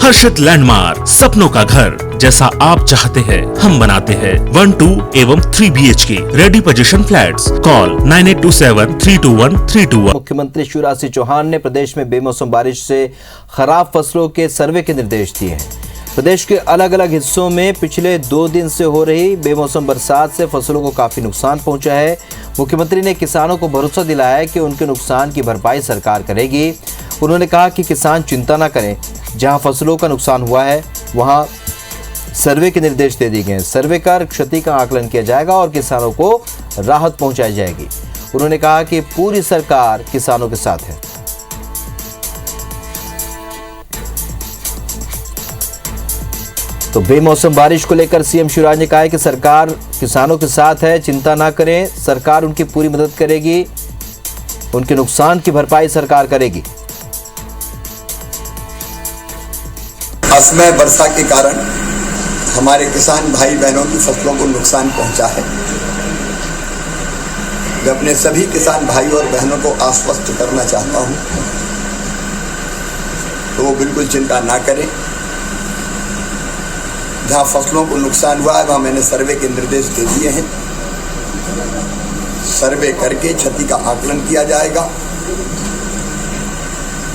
हर्षित landmark, सपनों का घर जैसा आप चाहते हैं हम बनाते हैं। 1, 2 एवं 3 BHK ready position flats. Call 9827321321। मुख्यमंत्री शिवराज सिंह चौहान ने प्रदेश में बेमौसम बारिश से खराब फसलों के सर्वे के निर्देश दिए हैं। प्रदेश के अलग अलग हिस्सों में पिछले 2 दिन से हो रही बेमौसम बरसात से फसलों को काफी नुकसान पहुंचा है। मुख्यमंत्री ने किसानों को भरोसा दिलाया है कि उनके नुकसान की भरपाई सरकार करेगी। उन्होंने कहा कि किसान चिंता न करें, जहां फसलों का नुकसान हुआ है वहां सर्वे के निर्देश दे दिए गए हैं। सर्वे कर क्षति का आकलन किया जाएगा और किसानों को राहत पहुंचाई जाएगी। उन्होंने कहा कि पूरी सरकार किसानों के साथ है। तो बेमौसम बारिश को लेकर सीएम शिवराज ने कहा है कि सरकार किसानों के साथ है, चिंता ना करें, सरकार उनकी पूरी मदद करेगी, उनके नुकसान की भरपाई सरकार करेगी। असमय वर्षा के कारण हमारे किसान भाई बहनों की फसलों को नुकसान पहुंचा है। मैं अपने सभी किसान भाई और बहनों को आश्वस्त करना चाहता हूं तो वो बिल्कुल चिंता ना करें। जहां फसलों को नुकसान हुआ है वहां मैंने सर्वे के निर्देश दे दिए हैं। सर्वे करके क्षति का आकलन किया जाएगा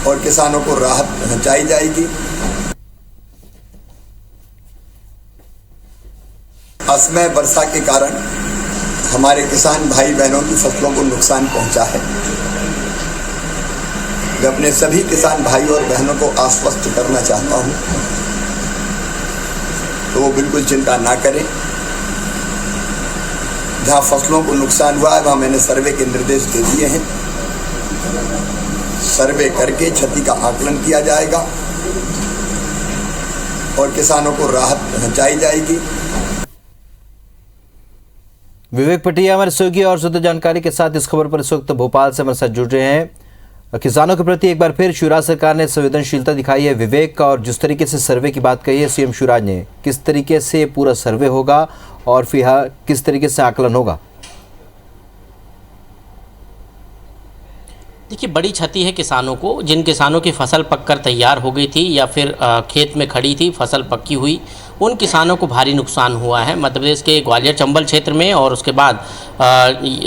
और किसानों को राहत पहुंचाई जाएगी। असमय वर्षा के कारण हमारे किसान भाई बहनों की फसलों को नुकसान पहुंचा है। मैं अपने सभी किसान भाई और बहनों को आश्वस्त करना चाहता हूं तो वो बिल्कुल चिंता ना करें। जहां फसलों को नुकसान हुआ है वहां मैंने सर्वे के निर्देश दे दिए हैं। सर्वे करके क्षति का आकलन किया जाएगा और किसानों को राहत पहुंचाई जाएगी। विवेक पटिया हमारे सहयोगी और ज्यादा जानकारी के साथ इस खबर पर इस वक्त भोपाल से हमारे साथ जुड़ रहे हैं। किसानों के प्रति एक बार फिर शिवराज सरकार ने संवेदनशीलता दिखाई है। विवेक, और जिस तरीके से सर्वे की बात कही है सीएम शिवराज ने, किस तरीके से पूरा सर्वे होगा और फिर किस तरीके से आकलन होगा? देखिए, बड़ी क्षति है किसानों को। जिन किसानों की फसल पककर तैयार हो गई थी या फिर खेत में खड़ी थी, फसल पक्की हुई, उन किसानों को भारी नुकसान हुआ है। मध्य प्रदेश के ग्वालियर चंबल क्षेत्र में और उसके बाद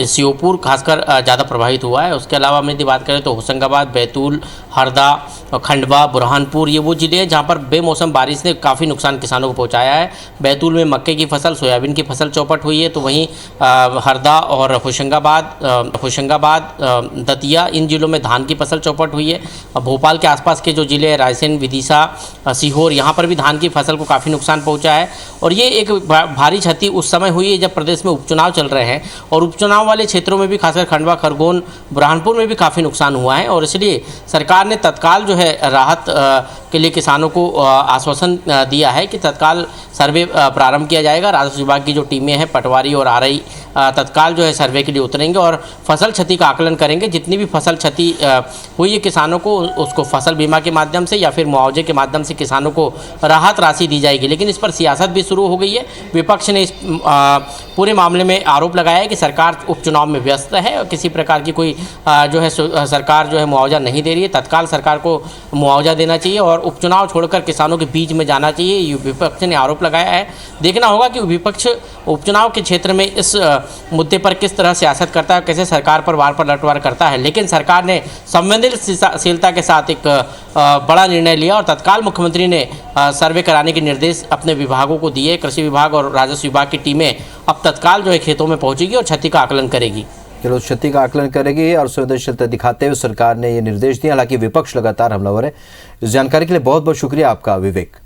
श्योपुर खासकर ज़्यादा प्रभावित हुआ है। उसके अलावा हम यदि बात करें तो होशंगाबाद, बैतूल, हरदा, खंडवा, बुरहानपुर, ये वो जिले हैं जहाँ पर बेमौसम बारिश ने काफ़ी नुकसान किसानों को पहुँचाया है। बैतूल में मक्के की फसल, सोयाबीन की फसल चौपट हुई है, तो वहीं हरदा और होशंगाबाद, दतिया, इन जिलों में धान की फसल चौपट हुई है। भोपाल के आसपास के जो जिले रायसेन, विदिशा, सीहोर, यहाँ पर भी धान की फसल को काफ़ी नुकसान पहुंचा है। और ये एक भारी क्षति उस समय हुई है जब प्रदेश में उपचुनाव चल रहे हैं और उपचुनाव वाले क्षेत्रों में भी खासकर खंडवा, खरगोन, बुरहानपुर में भी काफ़ी नुकसान हुआ है। और इसलिए सरकार ने तत्काल जो है राहत के लिए किसानों को आश्वासन दिया है कि तत्काल सर्वे प्रारंभ किया जाएगा। राजस्व विभाग की जो टीमें हैं, पटवारी और आरआई, तत्काल जो है सर्वे के लिए उतरेंगे और फसल क्षति का आकलन करेंगे। जितनी भी फसल क्षति हुई है किसानों को, उसको फसल बीमा के माध्यम से या फिर मुआवजे के माध्यम से किसानों को राहत राशि दी जाएगी। लेकिन इस पर सियासत भी शुरू हो गई है। विपक्ष ने इस पूरे मामले में आरोप लगाया है कि सरकार उपचुनाव में व्यस्त है और किसी प्रकार की कोई जो है सरकार जो है मुआवजा नहीं दे रही है। तत्काल सरकार को मुआवजा देना चाहिए और उपचुनाव छोड़कर किसानों के बीच में जाना चाहिए, ये विपक्ष ने आरोप लगाया है। देखना होगा कि विपक्ष उपचुनाव के क्षेत्र में इस मुद्दे पर किस तरह सियासत करता है, कैसे सरकार पर वार पर लटवार करता है। लेकिन सरकार ने संवेदनशीलता के साथ एक बड़ा निर्णय लिया और तत्काल मुख्यमंत्री ने सर्वे कराने के निर्देश अपने विभागों को दिए। कृषि विभाग और राजस्व विभाग की टीमें अब तत्काल जो है खेतों में पहुंचेगी और क्षति का आकलन करेगी। चलो, क्षति का आकलन करेगी और संवेदनशीलता दिखाते हुए सरकार ने ये निर्देश दिए। हालांकि विपक्ष लगातार हमलावर है। इस जानकारी के लिए बहुत बहुत शुक्रिया आपका विवेक।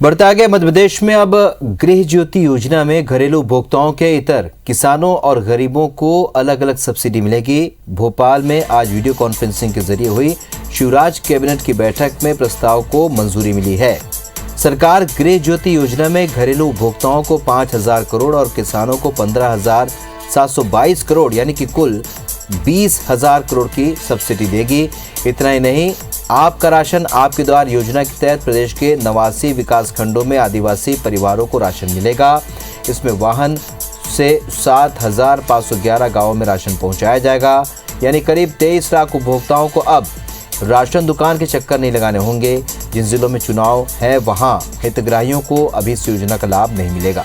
बढ़ता आगे, मध्य प्रदेश में अब गृह ज्योति योजना में घरेलू उपभोक्ताओं के इतर किसानों और गरीबों को अलग अलग सब्सिडी मिलेगी। भोपाल में आज वीडियो कॉन्फ्रेंसिंग के जरिए हुई शिवराज कैबिनेट की बैठक में प्रस्ताव को मंजूरी मिली है। सरकार गृह ज्योति योजना में घरेलू उपभोक्ताओं को 5,000 करोड़ और किसानों को 15,722 करोड़ यानी कि कुल 20,000 करोड़ की सब्सिडी देगी। इतना ही नहीं, आपका राशन आपके द्वार योजना के तहत प्रदेश के 89 विकास खंडों में आदिवासी परिवारों को राशन मिलेगा। इसमें वाहन से 7,511 गांवों में राशन पहुंचाया जाएगा। यानी करीब 23 लाख उपभोक्ताओं को अब राशन दुकान के चक्कर नहीं लगाने होंगे। जिन जिलों में चुनाव है वहां हितग्राहियों को अभी इस योजना का लाभ नहीं मिलेगा।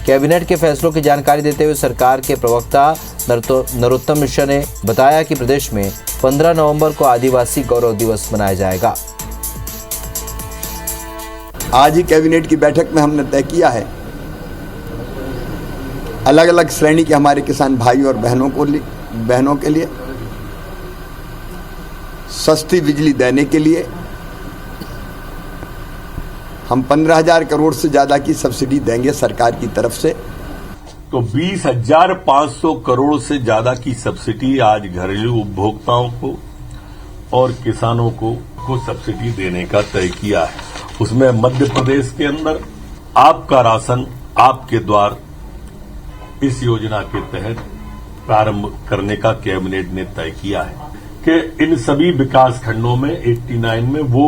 कैबिनेट के फैसलों की जानकारी देते हुए सरकार के प्रवक्ता नरोत्तम मिश्रा ने बताया कि प्रदेश में 15 नवंबर को आदिवासी गौरव दिवस मनाया जाएगा। आज ही कैबिनेट की बैठक में हमने तय किया है अलग अलग श्रेणी के हमारे किसान भाई और बहनों के लिए सस्ती बिजली देने के लिए हम 15,000 करोड़ से ज्यादा की सब्सिडी देंगे सरकार की तरफ से। तो 20,500 करोड़ से ज्यादा की सब्सिडी आज घरेलू उपभोक्ताओं को और किसानों को सब्सिडी देने का तय किया है। उसमें मध्य प्रदेश के अंदर आपका राशन आपके द्वार इस योजना के तहत प्रारंभ करने का कैबिनेट ने तय किया है कि इन सभी विकास खंडों में 89 में वो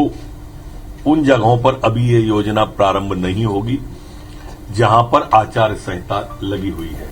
उन जगहों पर अभी ये योजना प्रारंभ नहीं होगी जहां पर आचार संहिता लगी हुई है।